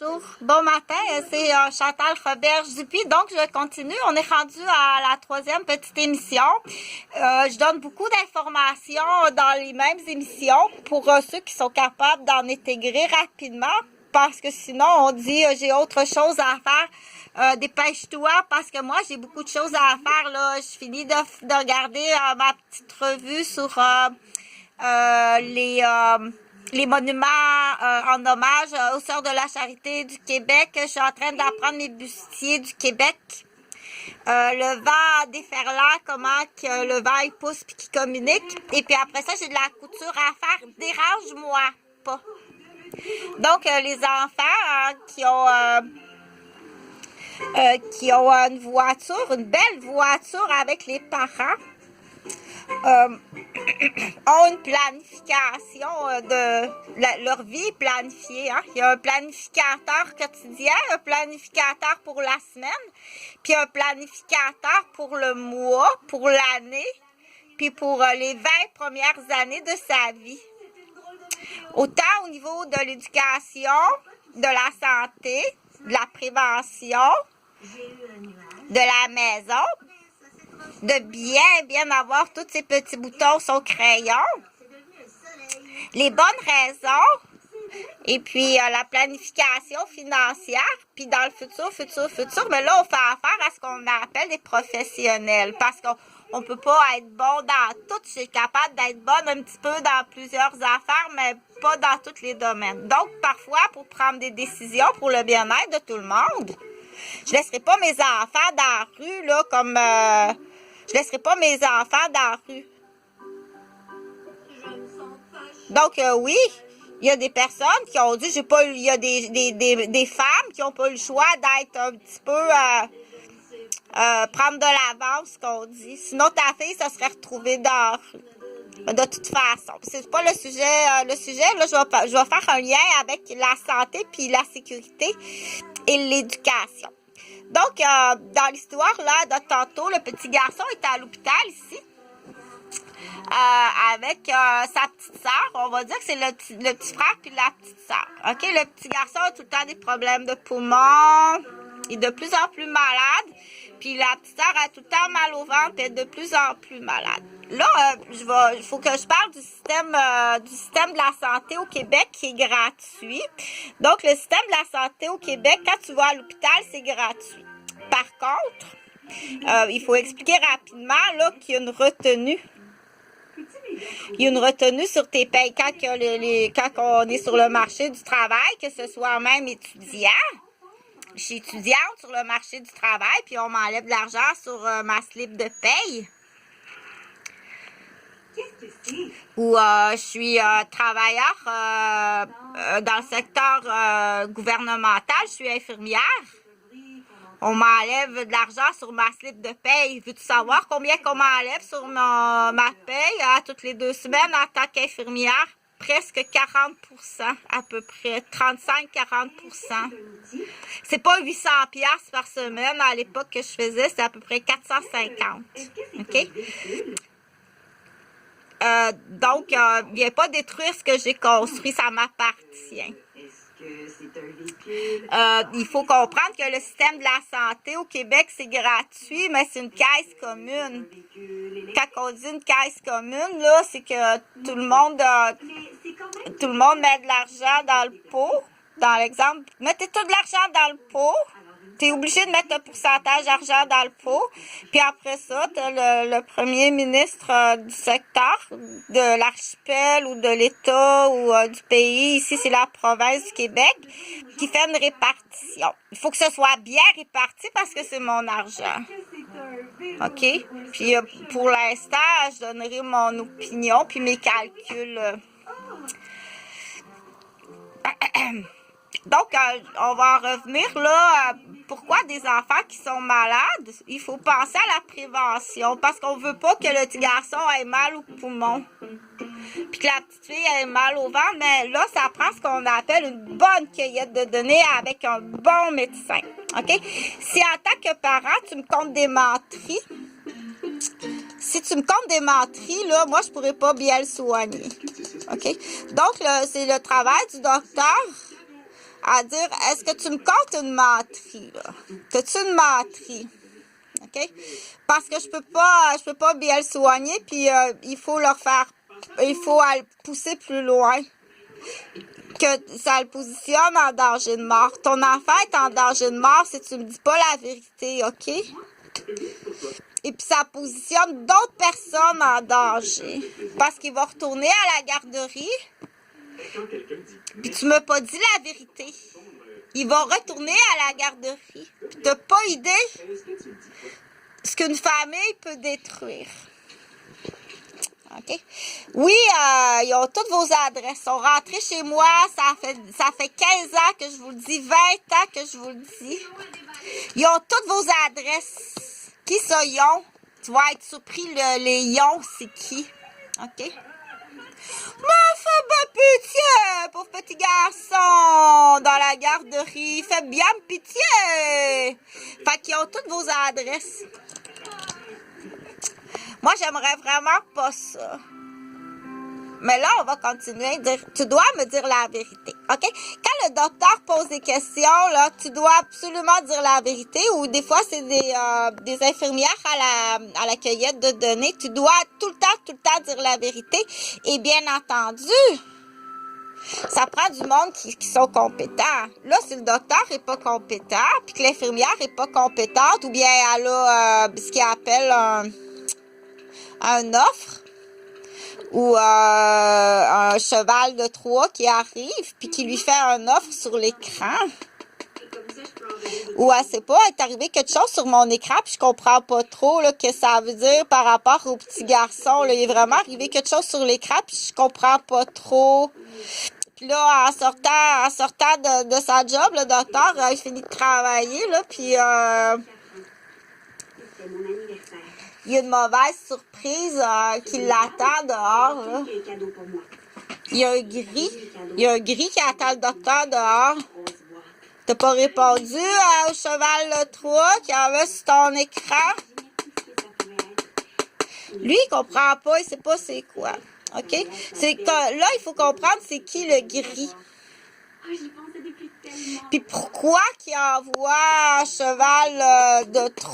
Bonjour, bon matin, c'est Chantal Roberge-Dupuis. Donc, je continue. On est rendu à la troisième petite émission. Je donne beaucoup d'informations dans les mêmes émissions pour ceux qui sont capables d'en intégrer rapidement parce que sinon, on dit j'ai autre chose à faire. Dépêche-toi parce que moi, j'ai beaucoup de choses à faire. Là. Je finis de regarder ma petite revue sur les monuments en hommage aux Sœurs de la Charité du Québec. Je suis en train d'apprendre les bustiers du Québec. Le vent déferlant, comment que le vent il pousse puis qu'il communique. Et puis après ça, j'ai de la couture à faire. Dérange-moi pas. Donc, les enfants qui ont une voiture, une belle voiture avec les parents, ont une planification de leur vie est planifiée. Hein? Il y a un planificateur quotidien, un planificateur pour la semaine, puis un planificateur pour le mois, pour l'année, puis pour les 20 premières années de sa vie. Autant au niveau de l'éducation, de la santé, de la prévention, de la maison, de bien avoir tous ces petits boutons sur crayon, les bonnes raisons, et puis la planification financière, puis dans le futur, mais là, on fait affaire à ce qu'on appelle des professionnels, parce qu'on ne peut pas être bon dans tout. Je suis capable d'être bonne un petit peu dans plusieurs affaires, mais pas dans tous les domaines. Donc, parfois, pour prendre des décisions pour le bien-être de tout le monde, je laisserai pas mes enfants dans la rue, là, comme... je laisserai pas mes enfants dans la rue. Donc, oui, il y a des personnes qui ont dit, il y a des femmes qui n'ont pas eu le choix d'être un petit peu, prendre de l'avance, qu'on dit. Sinon, ta fille, ça serait retrouvée dans la rue. De toute façon, c'est pas le sujet. Le sujet, là, je vais faire un lien avec la santé puis la sécurité et l'éducation. Donc, dans l'histoire là de tantôt, le petit garçon était à l'hôpital ici avec sa petite sœur. On va dire que c'est le petit frère puis la petite sœur. OK? Le petit garçon a tout le temps des problèmes de poumons. Il est de plus en plus malade. Puis la petite sœur a tout le temps mal au ventre et est de plus en plus malade. Là, il faut que je parle du système de la santé au Québec qui est gratuit. Donc, le système de la santé au Québec, quand tu vas à l'hôpital, c'est gratuit. Par contre, il faut expliquer rapidement là, qu'il y a une retenue. Il y a une retenue sur tes payes quand on est sur le marché du travail, que ce soit même étudiant. Je suis étudiante sur le marché du travail, puis on m'enlève de l'argent sur ma slip de paye. Ou je suis travailleur dans le secteur gouvernemental, je suis infirmière. On m'enlève de l'argent sur ma slip de paye. Veux-tu savoir combien qu'on m'enlève sur ma paye toutes les 2 semaines en tant qu'infirmière? Presque 40%, à peu près, 35-40%. C'est pas 800 piastres par semaine. À l'époque que je faisais, c'était à peu près 450. OK? Donc, viens pas détruire ce que j'ai construit, ça m'appartient. Il faut comprendre que le système de la santé au Québec, c'est gratuit, mais c'est une caisse commune. Quand on dit une caisse commune, là, c'est que tout le monde met de l'argent dans le pot. Dans l'exemple, mettez tout de l'argent dans le pot. Tu es obligé de mettre un pourcentage d'argent dans le pot. Puis après ça, tu as le premier ministre du secteur, de l'archipel ou de l'État ou du pays. Ici, c'est la province du Québec qui fait une répartition. Il faut que ce soit bien réparti parce que c'est mon argent. OK? Puis pour l'instant, je donnerai mon opinion puis mes calculs. Donc, on va en revenir là. Pourquoi des enfants qui sont malades? Il faut penser à la prévention parce qu'on veut pas que le petit garçon ait mal au poumon. Puis que la petite fille ait mal au ventre. Mais là, ça prend ce qu'on appelle une bonne cueillette de données avec un bon médecin. OK? Si en tant que parent, tu me comptes des menteries, là, moi, je pourrais pas bien le soigner. OK? Donc, c'est le travail du docteur à dire, est-ce que tu me comptes une menterie, là? T'as-tu une menterie? OK? Parce que je peux pas bien le soigner, puis il faut le pousser plus loin. Que ça le positionne en danger de mort. Ton enfant est en danger de mort si tu me dis pas la vérité, OK? Et puis ça positionne d'autres personnes en danger. Parce qu'il va retourner à la garderie. Puis tu m'as pas dit la vérité. Il va retourner à la garderie. Puis t'as pas idée ce qu'une famille peut détruire. OK? Oui, ils ont toutes vos adresses. Ils sont rentrés chez moi. Ça fait 15 ans que je vous le dis, 20 ans que je vous le dis. Ils ont toutes vos adresses. Qui ça, ils ont? Tu vas être surpris, les ions, c'est qui? OK? Mais fais bien pitié, pauvre petit garçon, dans la garderie. Fais bien pitié. Fait qu'ils ont toutes vos adresses. Moi, j'aimerais vraiment pas ça. Mais là, on va continuer à dire, tu dois me dire la vérité, OK? Quand le docteur pose des questions, là, tu dois absolument dire la vérité, ou des fois, c'est des infirmières à la cueillette de données. Tu dois tout le temps dire la vérité. Et bien entendu, ça prend du monde qui sont compétents. Là, si le docteur est pas compétent, puis que l'infirmière est pas compétente, ou bien elle a ce qu'il appelle un offre, ou un cheval de Troie qui arrive puis qui lui fait un offre sur l'écran. Ou elle sait pas, il est arrivé quelque chose sur mon écran puis je comprends pas trop là, que ça veut dire par rapport au petit garçon. Là. Il est vraiment arrivé quelque chose sur l'écran puis je comprends pas trop. Puis là, en sortant de sa job, le docteur, il finit de travailler, là, puis il y a une mauvaise surprise qui l'attend dehors. Là. Il y a un gris qui attend le docteur dehors. T'as pas répondu au cheval de Troie qui avait sur ton écran? Lui, il comprend pas, il sait pas c'est quoi. OK? C'est que là, il faut comprendre c'est qui le gris. Puis pourquoi qu'il envoie un cheval de Troie?